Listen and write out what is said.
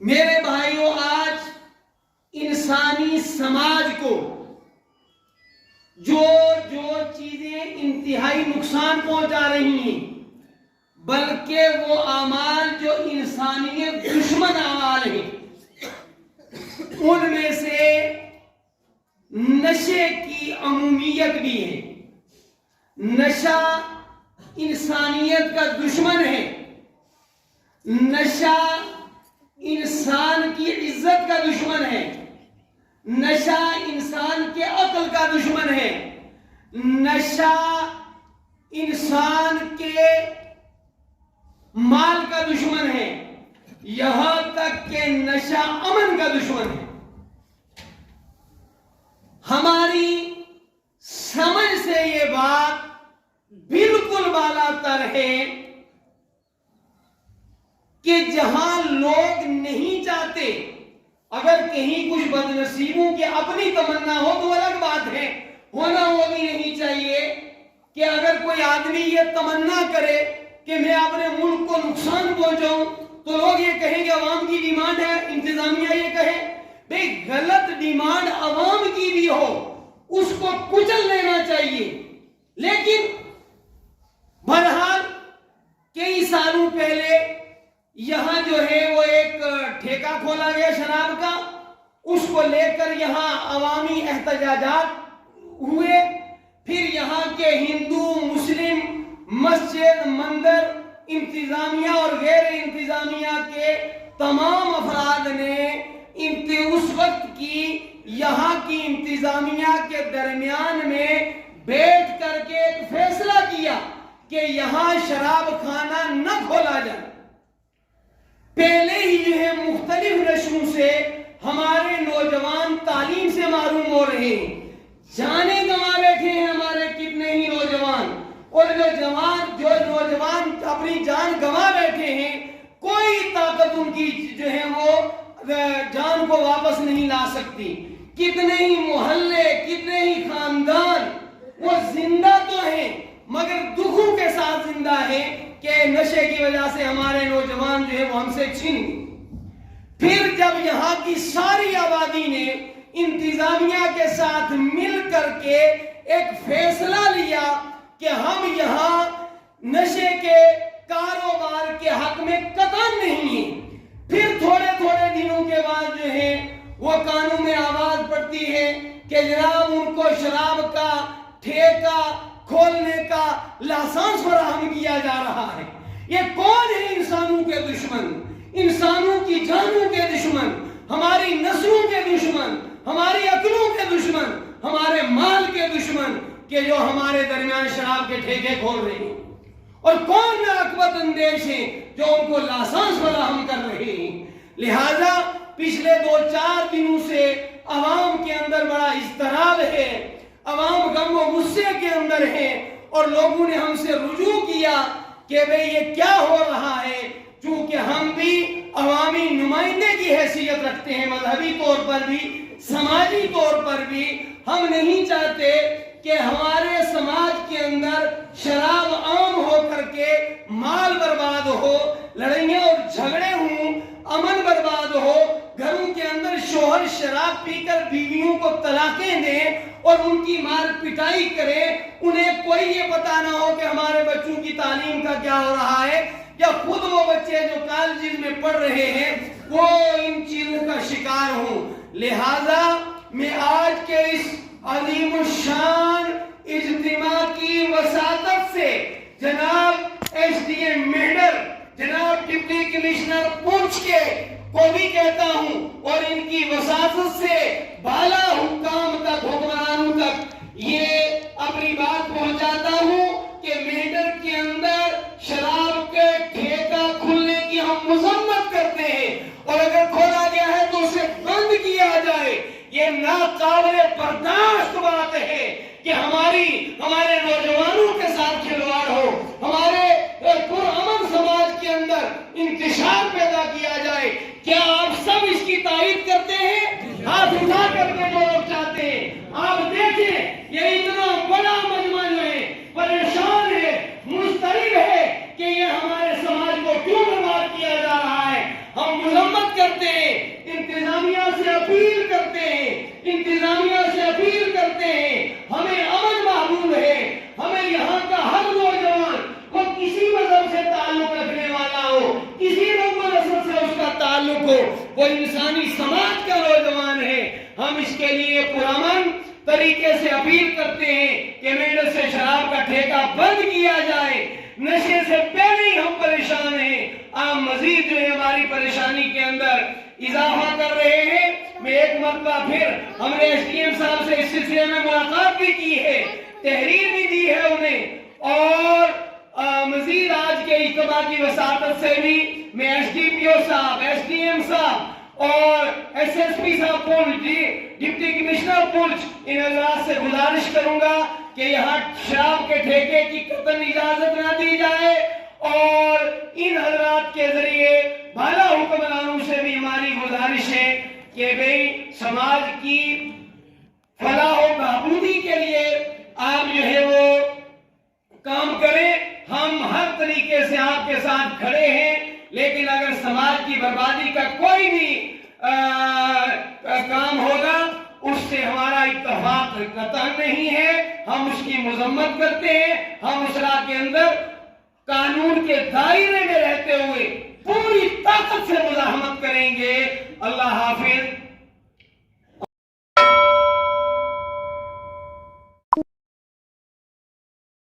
میرے بھائیوں، آج انسانی سماج کو جو چیزیں انتہائی نقصان پہنچا رہی ہیں، بلکہ وہ اعمال جو انسانیت دشمن اعمال ہیں، ان میں سے نشے کی عمومیت بھی ہے۔ نشہ انسانیت کا دشمن ہے۔ نشہ انسان کی عزت کا دشمن ہے۔ نشہ انسان کے عقل کا دشمن ہے۔ نشہ انسان کے مال کا دشمن ہے، یہاں تک کہ نشہ امن کا دشمن ہے۔ ہماری سمجھ سے یہ بات بالکل بالا تر ہے کہ جہاں لوگ نہیں چاہتے، اگر کہیں کچھ بد نصیبوں کی اپنی تمنا ہو تو الگ بات ہے، ہونا وہ بھی نہیں چاہیے کہ اگر کوئی آدمی یہ تمنا کرے کہ میں اپنے ملک کو نقصان پہنچاؤں تو لوگ یہ کہیں کہ عوام کی ڈیمانڈ ہے، انتظامیہ یہ کہے۔ بھئی غلط ڈیمانڈ عوام کی بھی ہو، اس کو کچل لینا چاہیے، لیکن بہرحال کئی سالوں پہلے یہاں جو ہے وہ ایک ٹھیکہ کھولا گیا شراب کا، اس کو لے کر یہاں عوامی احتجاجات ہوئے، پھر یہاں کے ہندو مسلم مسجد مندر انتظامیہ اور غیر انتظامیہ کے تمام افراد نے اس وقت کی یہاں کی انتظامیہ کے درمیان میں بیٹھ کر کے ایک فیصلہ کیا کہ یہاں شراب خانہ نہ کھولا جائے۔ پہلے ہی جو ہے مختلف نشوں سے ہمارے نوجوان تعلیم سے محروم ہو رہے ہیں، جانیں گنوا بیٹھے ہیں ہمارے کتنے ہی نوجوان، اور جو نوجوان اپنی جان گنوا بیٹھے ہیں، کوئی طاقت ان کی جو ہے وہ جان کو واپس نہیں لا سکتی۔ کتنے ہی محلے، کتنے ہی خاندان وہ زندہ تو ہیں مگر دکھوں کے ساتھ زندہ ہیں کہ نشے کی وجہ سے ہمارے نوجوان جو ہے وہ ہم سے چھن گئے۔ پھر جب یہاں کی ساری آبادی نے انتظامیہ کے ساتھ مل کر کے ایک فیصلہ لیا کہ ہم یہاں نشے کے کاروبار کے حق میں قطعاً نہیں ہیں، پھر تھوڑے دنوں کے بعد جو ہے وہ قانون میں آواز پڑتی ہے کہ جناب ان کو شراب کا ٹھیکہ کھولنے کا لائسنس فراہم کیا جا رہا ہے۔ یہ کون ہے؟ انسانوں کے دشمن، انسانوں کی جانوں کے دشمن، ہماری نسلوں کے دشمن، ہماری عقلوں کے دشمن، ہمارے مال کے دشمن، کہ جو ہمارے درمیان شراب کے ٹھیکے کھول رہے ہیں۔ اور کون عاقبت اندیش ہیں جو ان کو لائسنس فراہم کر رہے ہیں۔ لہذا پچھلے 2-4 دنوں سے عوام کے اندر بڑا اضطراب ہے، عوام غم و غصے کے اندر ہے، اور لوگوں نے ہم سے رجوع کیا کہ بھئی یہ کیا ہو رہا ہے، چونکہ ہم بھی عوامی نمائندے کی حیثیت رکھتے ہیں، مذہبی طور پر بھی سماجی طور پر بھی ہم نہیں چاہتے کہ ہمارے سماج کے اندر شراب عام ہو کر کے مال برباد ہو، لڑائیاں اور جھگڑے ہوں، امن برباد ہو، گھروں کے اندر شوہر شراب پی کر بیویوں کو طلاقیں دیں اور ان کی مار پٹائی کرے، انہیں کوئی یہ پتہ نہ ہو کہ ہمارے بچوں کی تعلیم کا کیا ہو رہا ہے، یا خود وہ بچے جو کالجز میں پڑھ رہے ہیں وہ ان چیزوں کا شکار ہوں۔ لہذا میں آج کے اس عظیم الشان اجتماع کی وساطت سے جناب ایس ڈی ایم میڈر، جناب ڈپٹی کمشنر پونچھ کے کو بھی کہتا ہوں، اور ان کی وساطت سے بالا حکام تک، حکمرانوں تک یہ اپنی بات پہنچاتا ہوں کہ میڈر کے اندر شراب کے ٹھیکہ کھلنے کی ہم مذمت کرتے ہیں، اور اگر کھولا گیا ہے تو اسے بند کیا جائے۔ یہ ناقابل برداشت بات ہے کہ ہمارے نوجوانوں کے ساتھ کھلواڑ ہو، ہمارے پرامن سماج کے اندر انتشار پیدا کیا جائے۔ کیا آپ سب اس کی تائید کرتے ہیں؟ ہاتھ اٹھا کر کے جو لوگ چاہتے ہیں، آپ دیکھیں یہ اتنا بڑا مجمع جو ہے پریشان ہے، مضطرب ہے کہ یہ ہمارے سماج کو کیوں برباد کیا جا رہا ہے۔ ہم مذمت کرتے ہیں وہ انسانی سماج کا نوجوان ہے. ہم اس کے لیے پرامن طریقے سے اپیل کرتے ہیں کہ میڈ سے شراب کا ٹھیکہ بند کیا جائے. نشے سے پہلے ہی ہم پریشان ہیں، آپ مزید جو ہے ہماری پریشانی کے اندر اضافہ کر رہے ہیں. میں ایک مرتبہ پھر ہم نے ایس ڈی ایم صاحب سے اس سلسلے میں ملاقات بھی کی ہے، تحریر بھی دی ہے انہیں، اور مزید آج کے اجتماع کی وساطت سے بھی میں ایس ڈی پی او صاحب، ایس ڈی ایم صاحب اور ایس ایس پی صاحب پونچھ، ڈپٹی کمشنر پونچھ، ان حضرات سے گزارش کروں گا کہ یہاں شراب کے ٹھیکے کی قطعاً اجازت نہ دی جائے، اور ان حضرات کے ذریعے بالا حکمرانوں سے بھی ہماری گزارش ہے کہ بھئی سماج کی فلاح و بہبودی کے لیے آپ جو ہے وہ کام کریں. ہم ہر طریقے سے آپ کے ساتھ کھڑے ہیں، لیکن اگر سماج کی بربادی کا کوئی بھی کام ہوگا اس سے ہمارا اتفاق قطعاً نہیں ہے. ہم اس کی مذمت کرتے ہیں. ہم اس راہ کے اندر قانون کے دائرے میں رہتے ہوئے پوری طاقت سے مزاحمت کریں گے. اللہ